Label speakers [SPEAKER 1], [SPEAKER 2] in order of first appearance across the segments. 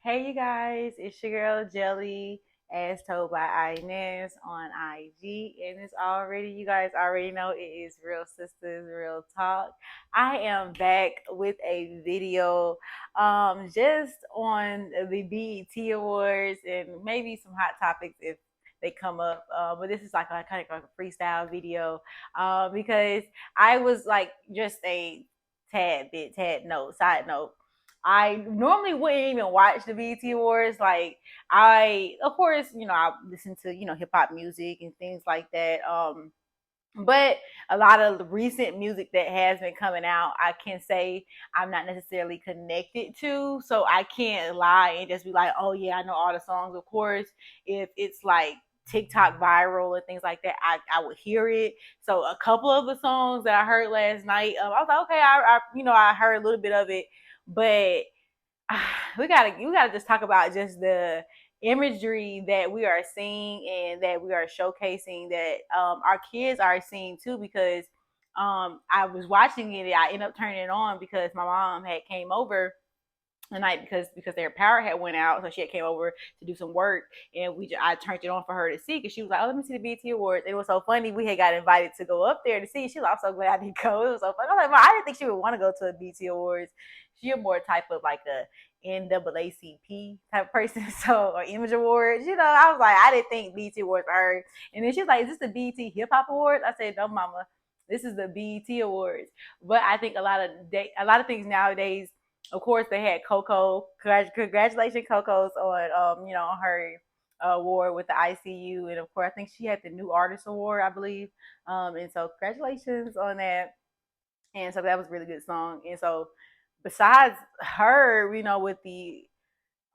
[SPEAKER 1] Hey, you guys, it's your girl Jelly, as told by Inez on IG. And it's already, you guys already know it is Real Sisters, Real Talk. I am back with a video just on the BET Awards and maybe some hot topics if they come up. But this is like a kind of like a freestyle video because I was like just a side note. I normally wouldn't even watch the BET Awards. Like of course, I listen to hip hop music and things like that. But a lot of the recent music that has been coming out, I can say I'm not necessarily connected to, so I can't lie and just be like, oh yeah, I know all the songs. Of course, if it's like TikTok viral and things like that, I would hear it. So a couple of the songs that I heard last night, I was like, okay, I heard a little bit of it, but we gotta just talk about just the imagery that we are seeing and that we are showcasing that our kids are seeing too, because I was watching it. I ended up turning it on because my mom had came over the night because their power had went out, so she had came over to do some work, and I turned it on for her to see because she was like, "Oh, let me see the BT Awards." And it was so funny. We had got invited to go up there to see. She was also glad I didn't go. It was so funny. I was like, "Mom, I didn't think she would want to go to a BT Awards. She's more type of like a NAACP type of person, so or Image Awards. I was like, I didn't think BT Awards for her. And then she was like, "Is this the BT Hip Hop Awards?" I said, "No, Mama, this is the BT Awards." But I think a lot of things nowadays, of course, they had Coco. Congratulations, Coco's on her award with the ICU, and of course, I think she had the New Artist Award, I believe. And so congratulations on that. And so that was a really good song. And so besides her, with the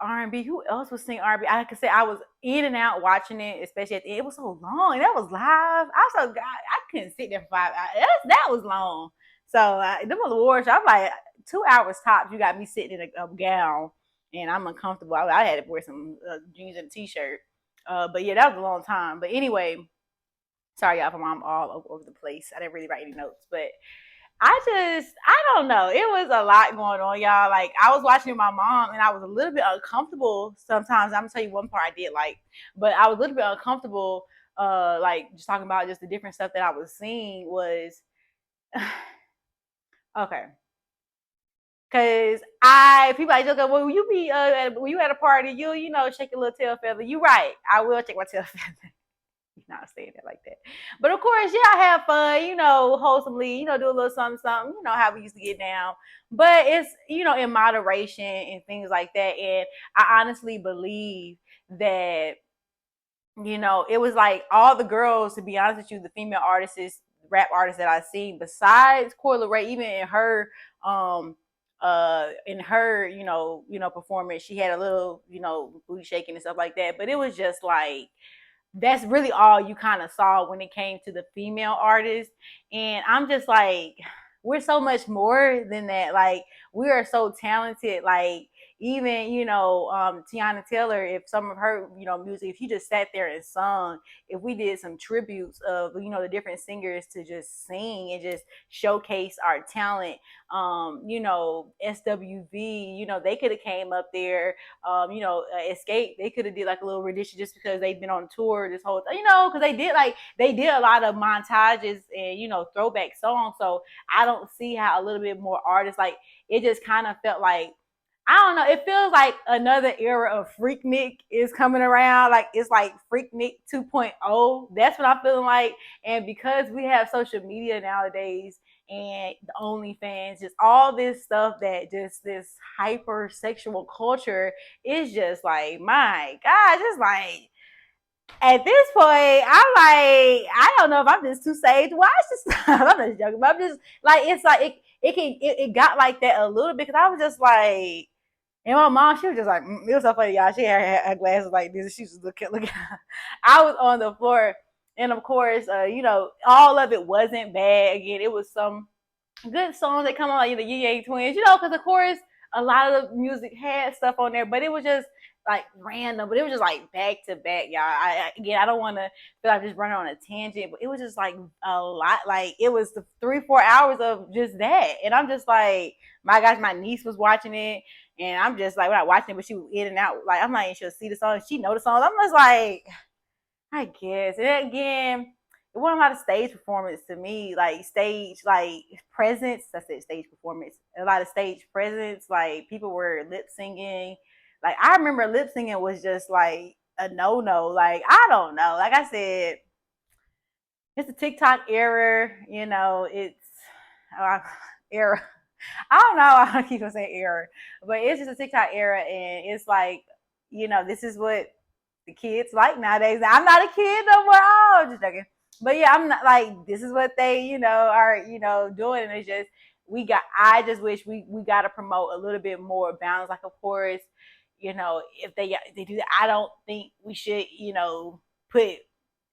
[SPEAKER 1] R&B, who else was singing R&B? I could say I was in and out watching it, especially at the end. It was so long. That was live. I was so God, I couldn't sit there for 5 hours. That was long. So them awards, I'm like 2 hours tops. You got me sitting in a gown, and I'm uncomfortable. I had to wear some jeans and a t-shirt. But yeah, that was a long time. But anyway, sorry y'all, if I'm all over the place. I didn't really write any notes, but I don't know. It was a lot going on, y'all. Like, I was watching with my mom and I was a little bit uncomfortable sometimes. I'm gonna tell you one part I did like, but I was a little bit uncomfortable, like just talking about just the different stuff that I was seeing was okay. Cause people like joke, well, you be when you at a party, shake your little tail feather. You right, I will shake my tail feather. Not saying it like that. But of course, yeah, I have fun, wholesomely, do a little something, something, how we used to get down. But it's, in moderation and things like that. And I honestly believe that, it was like all the girls, to be honest with you, the female artists, rap artists that I've seen, besides Coi Leray, even in her performance, she had a little booty shaking and stuff like that, but it was just like that's really all you kind of saw when it came to the female artists. And I'm just like, we're so much more than that. Like, we are so talented. Like, even, Tiana Taylor, if some of her, music, if you just sat there and sung, if we did some tributes of, the different singers to just sing and just showcase our talent, SWV, they could have came up there, Escape, they could have did like a little rendition just because they've been on tour this whole time, because they did a lot of montages and throwback songs. So I don't see how a little bit more artists, like, it just kind of felt like, I don't know. It feels like another era of Freaknik is coming around. Like, it's like Freaknik 2.0. That's what I'm feeling like. And because we have social media nowadays and the OnlyFans, just all this stuff, that just this hypersexual culture is just like, my God, just like, at this point, I'm like, I don't know if I'm just too saved to watch this stuff. I'm just joking, but I'm just like, it's like it got like that a little bit because I was just like, and my mom, she was just like, it was so funny, y'all. She had her glasses like this, and she was looking. I was on the floor, and of course, all of it wasn't bad. Again, it was some good songs that come on, like the Ying Yang Twins, because of course a lot of the music had stuff on there, but it was just like random, but it was just like back to back, y'all. Again, I don't want to feel like I'm just running on a tangent, but it was just like a lot. Like, it was the 3-4 hours of just that, and I'm just like, my gosh, my niece was watching it, And I'm just like, when I watching it, but she was in and out. Like, I'm not even sure see the song. She know the songs. I'm just like, I guess. And again, it wasn't a lot of stage performance to me, like stage, like presence. I said stage performance. A lot of stage presence. Like people were lip singing. Like I remember lip singing was just like a no no. Like I don't know. Like I said, it's a TikTok era. You know, it's uh, era. I don't know. I keep on saying era, but it's just a TikTok era, and it's like, you know, this is what the kids like nowadays. I'm not a kid no more. Oh, just joking. But yeah, I'm not like this is what they, you know, are, you know, doing. And it's just I just wish we gotta promote a little bit more balance. Like of course, you know, if they do that, I don't think we should, you know, put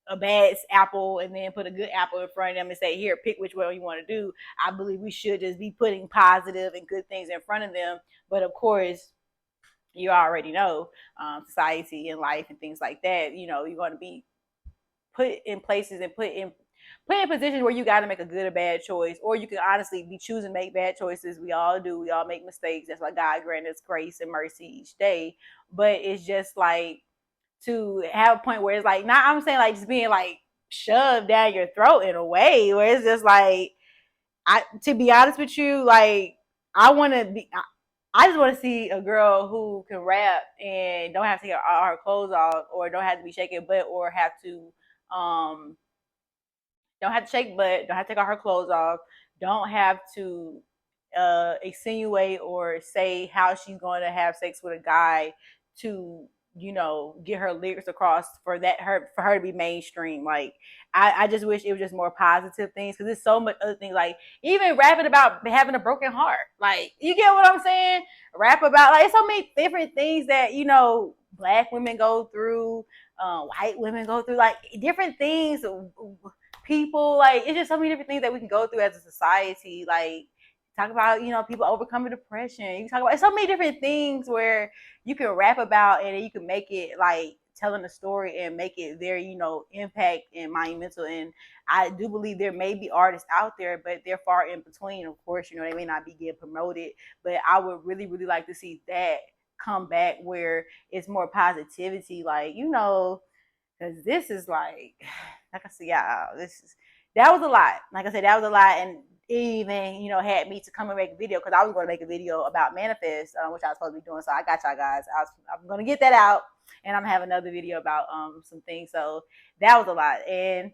[SPEAKER 1] a bad apple and then put a good apple in front of them and say, here, pick which one you want to do. I believe we should just be putting positive and good things in front of them. But of course, you already know society and life and things like that. You know, you're going to be put in places and put in positions where you got to make a good or bad choice, or you can honestly be choosing to make bad choices. We all do. We all make mistakes. That's why God grant us grace and mercy each day. But it's just like to have a point where it's like, not I'm saying like just being like shoved down your throat in a way where it's just like, I to be honest with you, like I want to be. I just want to see a girl who can rap and don't have to take her clothes off, or don't have to be shaking butt, or have to um don't have to shake butt, don't have to take all her clothes off, don't have to insinuate or say how she's going to have sex with a guy to, you know, get her lyrics across for her to be mainstream. Like I just wish it was just more positive things, because there's so much other things, like even rapping about having a broken heart. Like you get what I'm saying? Rap about like so many different things that, you know, black women go through, white women go through, like different things, people, like it's just so many different things that we can go through as a society. Like talk about, you know, people overcoming depression. You can talk about so many different things where you can rap about, and you can make it like telling a story and make it very, you know, impact and monumental. And I do believe there may be artists out there, but they're far in between. Of course, you know, they may not be getting promoted, but I would really, really like to see that come back where it's more positivity. Like, you know, because this is like I said, yeah, that was a lot. Like I said, that was a lot, and it even, you know, had me to come and make a video, because I was going to make a video about Manifest, which I was supposed to be doing. So I got y'all guys. I'm going to get that out, and I'm gonna have another video about some things. So that was a lot. And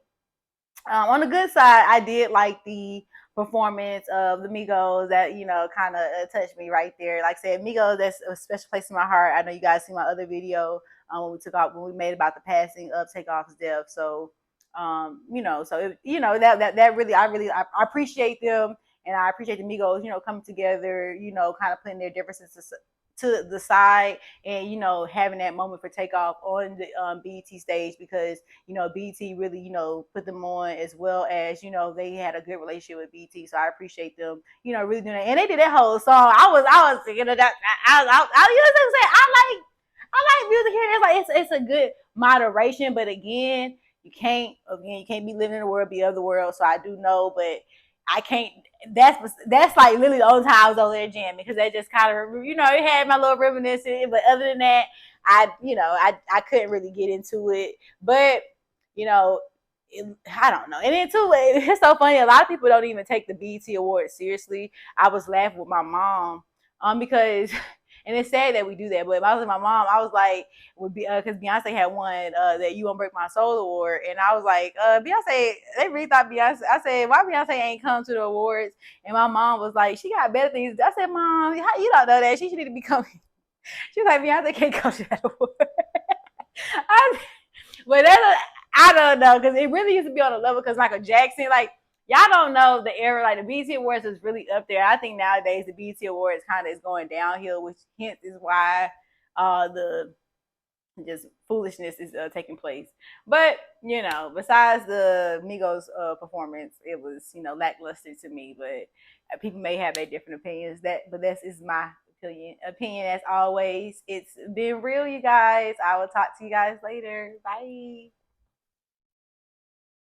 [SPEAKER 1] on the good side, I did like the performance of the Migos. That, you know, kind of touched me right there. Like I said, Migos, that's a special place in my heart. I know you guys see my other video when we made about the passing of Takeoff's death. So you know, so you know, that really, I appreciate them, and I appreciate the Migos, you know, coming together, you know, kind of putting their differences to the side, and, you know, having that moment for Takeoff on the BET stage, because, you know, BET really, you know, put them on, as well as, you know, they had a good relationship with BET. So I appreciate them, you know, really doing that. And they did that whole song. I was thinking of that. You know what I'm saying? I like music here. It's like it's a good moderation, but again, you can't be living in the world, be of the world. So I do know, but I can't. That's like literally the only time I was over there jamming, because they just kind of, you know, it had my little reminiscence. But other than that, I couldn't really get into it. But you know, I don't know. And then too, it's so funny. A lot of people don't even take the BET Awards seriously. I was laughing with my mom, because and it's sad that we do that. But if I was with my mom, I was like, would be because Beyonce had won that "You Won't Break My Soul" award, and I was like, Beyonce. They really thought Beyonce. I said, why Beyonce ain't come to the awards? And my mom was like, she got better things. I said, Mom, how you don't know that? She should need to be coming. She was like, Beyonce can't come to that award. But I don't know, because it really used to be on a level, because Michael Jackson, like, y'all don't know the era, like the BET Awards is really up there. I think nowadays the BET Awards kind of is going downhill, which hence is why the just foolishness is taking place. But, you know, besides the Migos performance, it was, you know, lackluster to me. But people may have their different opinions. But this is my opinion as always. It's been real, you guys. I will talk to you guys later. Bye.